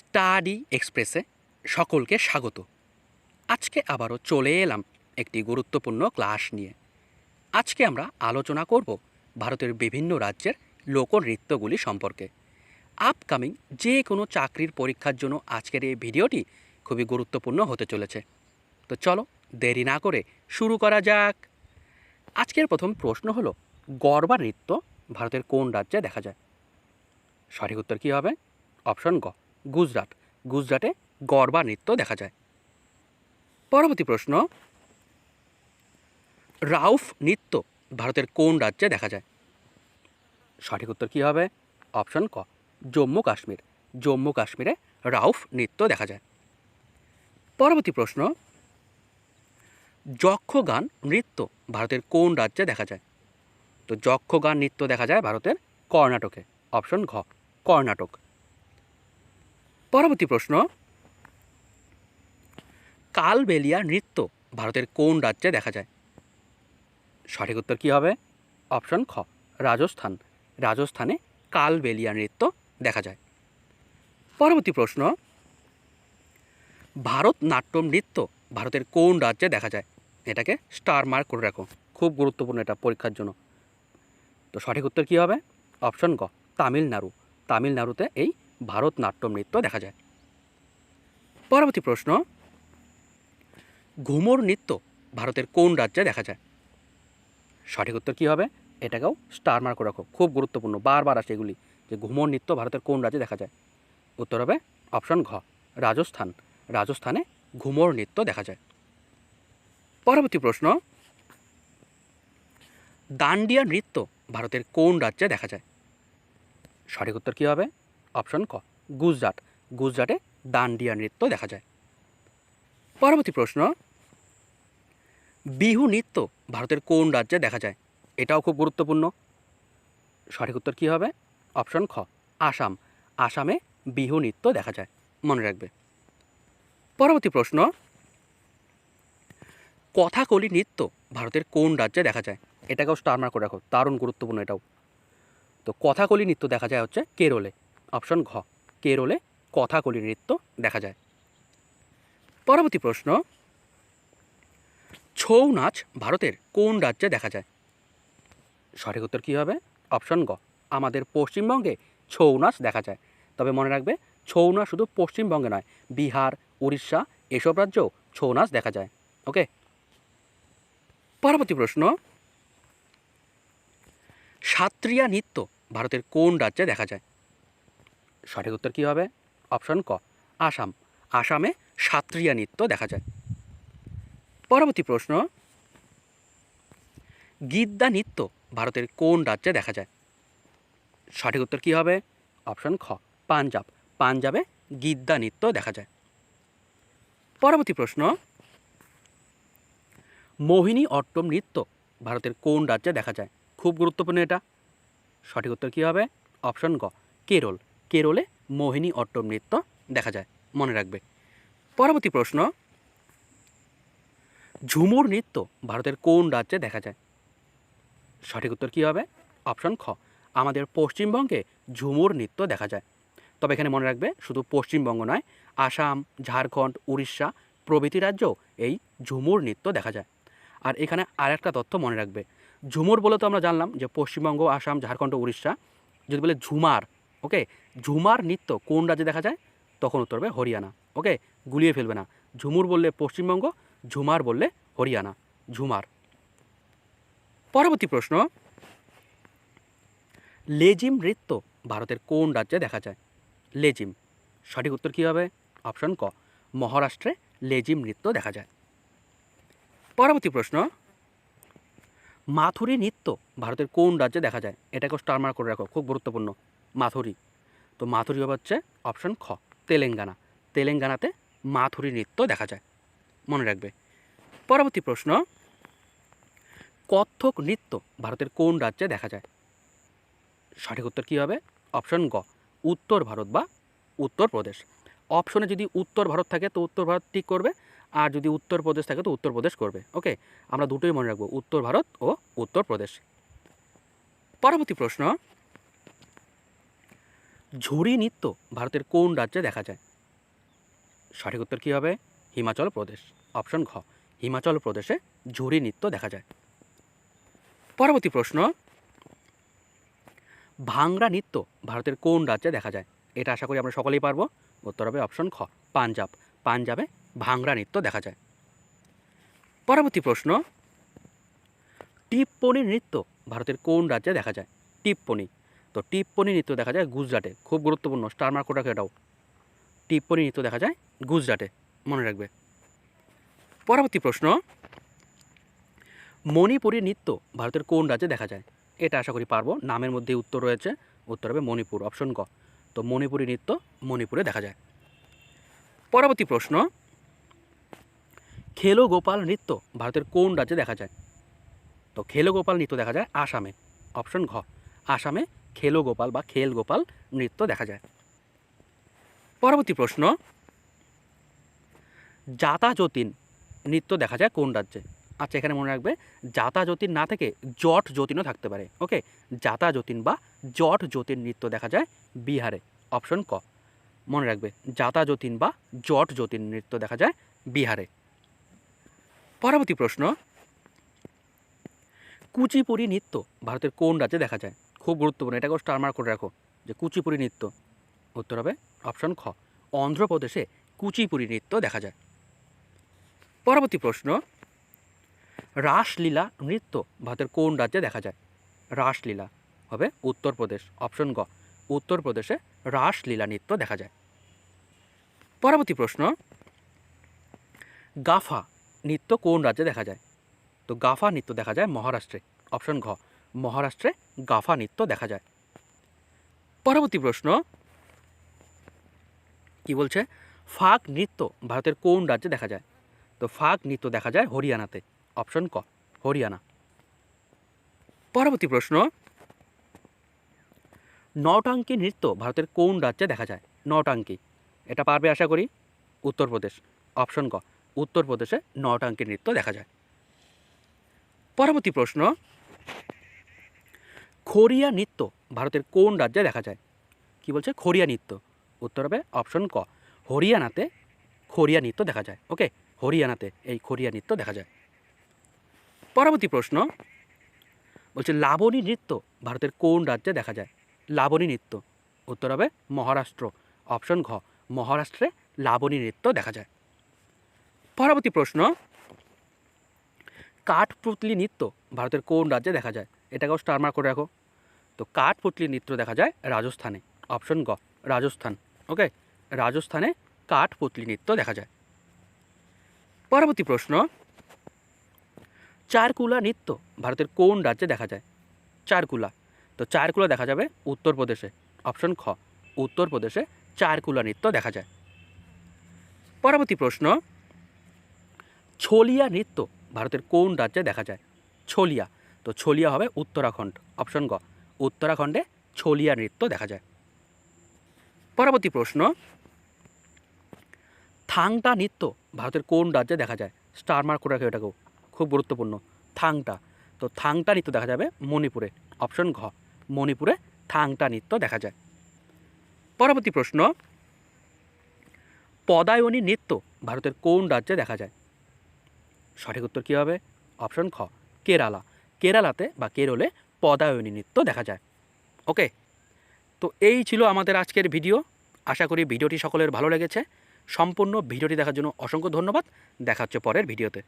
Study এক্সপ্রেসে সকলকে স্বাগত। আজকে আবারও চলে এলাম একটি গুরুত্বপূর্ণ ক্লাস নিয়ে। আজকে আমরা আলোচনা করব ভারতের বিভিন্ন রাজ্যের লোকনৃত্যগুলি সম্পর্কে। আপকামিং যে কোনো চাকরির পরীক্ষার জন্য আজকের এই ভিডিওটি খুবই গুরুত্বপূর্ণ হতে চলেছে। তো চলো দেরি না করে শুরু করা যাক। আজকের প্রথম প্রশ্ন হলো, গরবা নৃত্য ভারতের কোন রাজ্যে দেখা যায়? সঠিক উত্তর কী হবে? অপশন গ, গুজরাট। গুজরাটে গরবা নৃত্য দেখা যায়। পরবর্তী প্রশ্ন, রাউফ নৃত্য ভারতের কোন রাজ্যে দেখা যায়? সঠিক উত্তর কী হবে? অপশন ক, জম্মু কাশ্মীর। জম্মু কাশ্মীরে রাউফ নৃত্য দেখা যায়। পরবর্তী প্রশ্ন, যক্ষগান নৃত্য ভারতের কোন রাজ্যে দেখা যায়? তো যক্ষগান নৃত্য দেখা যায় ভারতের কর্ণাটকে। অপশন ঘ, কর্ণাটক। পরবর্তী প্রশ্ন, কালবেলিয়া নৃত্য ভারতের কোন রাজ্যে দেখা যায়? সঠিক উত্তর কী হবে? অপশন খ, রাজস্থান। রাজস্থানে কালবেলিয়া নৃত্য দেখা যায়। পরবর্তী প্রশ্ন, ভারতনাট্যম নৃত্য ভারতের কোন রাজ্যে দেখা যায়? এটাকে স্টার মার্ক করে রাখো, খুব গুরুত্বপূর্ণ এটা পরীক্ষার জন্য। তো সঠিক উত্তর কী হবে? অপশন গ, তামিলনাড়ু। তামিলনাড়ুতে এই ভারতনাট্যম নৃত্য দেখা যায়। পরবর্তী প্রশ্ন, ঘুমর নৃত্য ভারতের কোন রাজ্যে দেখা যায়? সঠিক উত্তর কী হবে? এটাকেও স্টার মার্ক রাখো, খুব গুরুত্বপূর্ণ, বারবার আসে এগুলি, যে ঘুমর নৃত্য ভারতের কোন রাজ্যে দেখা যায়। উত্তর হবে অপশন ঘ, রাজস্থান। রাজস্থানে ঘুমর নৃত্য দেখা যায়। পরবর্তী প্রশ্ন, দান্ডিয়া নৃত্য ভারতের কোন রাজ্যে দেখা যায়? সঠিক উত্তর কী হবে? অপশন ক, গুজরাট। গুজরাটে দান্ডিয়া নৃত্য দেখা যায়। পরবর্তী প্রশ্ন, বিহু নৃত্য ভারতের কোন রাজ্যে দেখা যায়? এটাও খুব গুরুত্বপূর্ণ। সঠিক উত্তর কী হবে? অপশন খ, আসাম। আসামে বিহু নৃত্য দেখা যায়, মনে রাখবে। পরবর্তী প্রশ্ন, কথাকলি নৃত্য ভারতের কোন রাজ্যে দেখা যায়? এটাকেও স্টার মার্ক করে রাখো, দারুণ গুরুত্বপূর্ণ এটাও। তো কথাকলি নৃত্য দেখা যায় হচ্ছে কেরলে। অপশন ঘ, কেরলে কথাকলি নৃত্য দেখা যায়। পরবর্তী প্রশ্ন, ছৌ নাচ ভারতের কোন রাজ্যে দেখা যায়? সঠিক উত্তর কী হবে? অপশন গ, আমাদের পশ্চিমবঙ্গে ছৌ নাচ দেখা যায়। তবে মনে রাখবে, ছৌ নাচ শুধু পশ্চিমবঙ্গে নয়, বিহার, উড়িষ্যা এসব রাজ্যেও ছৌ নাচ দেখা যায়। ওকে। পরবর্তী প্রশ্ন, সাত্রিয়া নৃত্য ভারতের কোন রাজ্যে দেখা যায়? সঠিক উত্তর কী হবে? অপশন ক, আসাম। আসামে সাত্রিয়া নৃত্য দেখা যায়। পরবর্তী প্রশ্ন, গিদ্দা নৃত্য ভারতের কোন রাজ্যে দেখা যায়? সঠিক উত্তর কী হবে? অপশন খ, পাঞ্জাব। পাঞ্জাবে গিদ্দা নৃত্য দেখা যায়। পরবর্তী প্রশ্ন, মোহিনী অট্টম নৃত্য ভারতের কোন রাজ্যে দেখা যায়? খুব গুরুত্বপূর্ণ এটা। সঠিক উত্তর কী হবে? অপশন গ, কেরল। কেরলে মোহিনী অট্টম নৃত্য দেখা যায়, মনে রাখবে। পরবর্তী প্রশ্ন, ঝুমুর নৃত্য ভারতের কোন রাজ্যে দেখা যায়? সঠিক উত্তর কী হবে? অপশন খ, আমাদের পশ্চিমবঙ্গে ঝুমুর নৃত্য দেখা যায়। তবে এখানে মনে রাখবে, শুধু পশ্চিমবঙ্গ নয়, আসাম, ঝাড়খণ্ড, উড়িষ্যা প্রভৃতি রাজ্যেও এই ঝুমুর নৃত্য দেখা যায়। আর এখানে আরেকটা তথ্য মনে রাখবে, ঝুমুর বলে তো আমরা জানলাম যে পশ্চিমবঙ্গ, আসাম, ঝাড়খণ্ড, উড়িষ্যা। যদি বলে ঝুমার, ওকে, ঝুমার নৃত্য কোন রাজ্যে দেখা যায়? তখন উত্তর হবে হরিয়ানা। ওকে, গুলিয়ে ফেলবে না, ঝুমুর বললে পশ্চিমবঙ্গ, ঝুমার বললে হরিয়ানা। ঝুমার। পরবর্তী প্রশ্ন, লেজিম নৃত্য ভারতের কোন রাজ্যে দেখা যায়? লেজিম। সঠিক উত্তর কী হবে? অপশন ক, মহারাষ্ট্রে লেজিম নৃত্য দেখা যায়। পরবর্তী প্রশ্ন, মাথুরি নৃত্য ভারতের কোন রাজ্যে দেখা যায়? এটাকেও স্টার মার্ক করে রাখো, খুব গুরুত্বপূর্ণ। মাথুরি। তো মাথুরি হবে হচ্ছে অপশন খ, তেলেঙ্গানা। তেলেঙ্গানাতে মাথুরি নৃত্য দেখা যায়, মনে রাখবে। পরবর্তী প্রশ্ন, কত্থক নৃত্য ভারতের কোন রাজ্যে দেখা যায়? সঠিক উত্তর কী হবে? অপশন গ, উত্তর ভারত বা উত্তরপ্রদেশ। অপশনে যদি উত্তর ভারত থাকে তো উত্তর ভারত টিক করবে, আর যদি উত্তরপ্রদেশ থাকে তো উত্তরপ্রদেশ করবে। ওকে, আমরা দুটোই মনে রাখবো, উত্তর ভারত ও উত্তরপ্রদেশ। পরবর্তী প্রশ্ন, ঝুরি নৃত্য ভারতের কোন রাজ্যে দেখা যায়? সঠিক উত্তর কী হবে? হিমাচল প্রদেশ। অপশন ঘ, হিমাচল প্রদেশে ঝুরি নৃত্য দেখা যায়। পরবর্তী প্রশ্ন, ভাংড়া নৃত্য ভারতের কোন রাজ্যে দেখা যায়? এটা আশা করি আমরা সকলেই পারবো। উত্তর হবে অপশন খ, পাঞ্জাব। পাঞ্জাবে ভাংড়া নৃত্য দেখা যায়। পরবর্তী প্রশ্ন, টিপ্পনী নৃত্য ভারতের কোন রাজ্যে দেখা যায়? টিপ্পনী, তো টিপ্পনী নৃত্য দেখা যায় গুজরাটে। খুব গুরুত্বপূর্ণ, স্টার মার্ক করে রাখো এটাও। টিপ্পনী নৃত্য দেখা যায় গুজরাটে, মনে রাখবে। পরবর্তী প্রশ্ন, মণিপুরী নৃত্য ভারতের কোন রাজ্যে দেখা যায়? এটা আশা করি পারবো, নামের মধ্যে উত্তর রয়েছে। উত্তর হবে মণিপুর। অপশন ক, তো মণিপুরী নৃত্য মণিপুরে দেখা যায়। পরবর্তী প্রশ্ন, খেলো গোপাল নৃত্য ভারতের কোন রাজ্যে দেখা যায়? তো খেলো গোপাল নৃত্য দেখা যায় আসামে। অপশন ঘ, আসামে খেলো গোপাল বা খেল গোপাল নৃত্য দেখা যায়। পরবর্তী প্রশ্ন, জাতা যতীন নৃত্য দেখা যায় কোন রাজ্যে? আচ্ছা, এখানে মনে রাখবে জাতা যতীন না থেকে জট যতীনও থাকতে পারে। ওকে, জাতা যতীন বা জট যতীন নৃত্য দেখা যায় বিহারে। অপশন ক, মনে রাখবে জাতা যতীন বা জট যতীন নৃত্য দেখা যায় বিহারে। পরবর্তী প্রশ্ন, কুচিপুড়ি নৃত্য ভারতের কোন রাজ্যে দেখা যায়? খুব গুরুত্বপূর্ণ, এটাকেও স্টার মার্ক করে রাখো যে কুচিপুড়ি নৃত্য। উত্তর হবে অপশন খ, অন্ধ্রপ্রদেশে কুচিপুড়ি নৃত্য দেখা যায়। পরবর্তী প্রশ্ন, রাসলীলা নৃত্য ভারতের কোন রাজ্যে দেখা যায়? রাসলীলা হবে উত্তরপ্রদেশ। অপশন গ, উত্তরপ্রদেশে রাসলীলা নৃত্য দেখা যায়। পরবর্তী প্রশ্ন, গাফা নৃত্য কোন রাজ্যে দেখা যায়? তো গাফা নৃত্য দেখা যায় মহারাষ্ট্রে। অপশন ঘ, মহারাষ্ট্রে গাফা নৃত্য দেখা যায়। পরবর্তী প্রশ্ন, কি বলছে? ফাগ নৃত্য ভারতের কোন রাজ্যে দেখা যায়? তো ফাগ নৃত্য দেখা যায় হরিয়ানাতে। অপশন ক, হরিয়ানা। পরবর্তী প্রশ্ন, নটাঙ্কি নৃত্য ভারতের কোন রাজ্যে দেখা যায়? নটাঙ্কি, এটা পারবে আশা করি। উত্তরপ্রদেশ। অপশন ক, উত্তরপ্রদেশে নটাঙ্কি নৃত্য দেখা যায়। পরবর্তী প্রশ্ন, খড়িয়া নৃত্য ভারতের কোন রাজ্যে দেখা যায়? কি বলছে? খড়িয়া নৃত্য। উত্তর হবে অপশন ক, হরিয়ানাতে খড়িয়া নৃত্য দেখা যায়। ওকে, হরিয়ানাতে এই খড়িয়া নৃত্য দেখা যায়। পরবর্তী প্রশ্ন বলছে লাবণী নৃত্য ভারতের কোন রাজ্যে দেখা যায়? লাবণী নৃত্য। উত্তর হবে মহারাষ্ট্র। অপশন ঘ, মহারাষ্ট্রে লাবণী নৃত্য দেখা যায়। পরবর্তী প্রশ্ন, কাঠপুতলি নৃত্য ভারতের কোন রাজ্যে দেখা যায়? এটাকেও স্টার মার্ক করে রাখো। তো কাঠপুতলি নৃত্য দেখা যায় রাজস্থানে। অপশন গ, রাজস্থান। ওকে, রাজস্থানে কাঠপুতলি নৃত্য দেখা যায়। পরবর্তী প্রশ্ন, চারকুলা নৃত্য ভারতের কোন রাজ্যে দেখা যায়? চারকুলা, তো চারকুলা দেখা যাবে উত্তরপ্রদেশে। অপশন খ, উত্তরপ্রদেশে চারকুলা নৃত্য দেখা যায়। পরবর্তী প্রশ্ন, ছলিয়া নৃত্য ভারতের কোন রাজ্যে দেখা যায়? ছলিয়া, তো ছলিয়া হবে উত্তরাখণ্ড। অপশন গ, উত্তরাখণ্ডে ছলিয়া নৃত্য দেখা যায়। পরবর্তী প্রশ্ন, থাংটা নৃত্য ভারতের কোন রাজ্যে দেখা যায়? স্টার মার্ক করে রাখো এটাকেও, খুব গুরুত্বপূর্ণ। থাংটা, তো থাংটা নৃত্য দেখা যাবে মণিপুরে। অপশন ঘ, মণিপুরে থাংটা নৃত্য দেখা যায়। পরবর্তী প্রশ্ন, পদায়নী নৃত্য ভারতের কোন রাজ্যে দেখা যায়? সঠিক উত্তর কী হবে? অপশন খ, কেরালা। কেরালাতে বা কেরলে পদায়নী নৃত্য দেখা যায়। ওকে, তো এই ছিল আমাদের আজকের ভিডিও। আশা করি ভিডিওটি সকলের ভালো লেগেছে। সম্পূর্ণ ভিডিওটি দেখার জন্য অসংখ্য ধন্যবাদ। দেখা হচ্ছে পরের ভিডিওতে।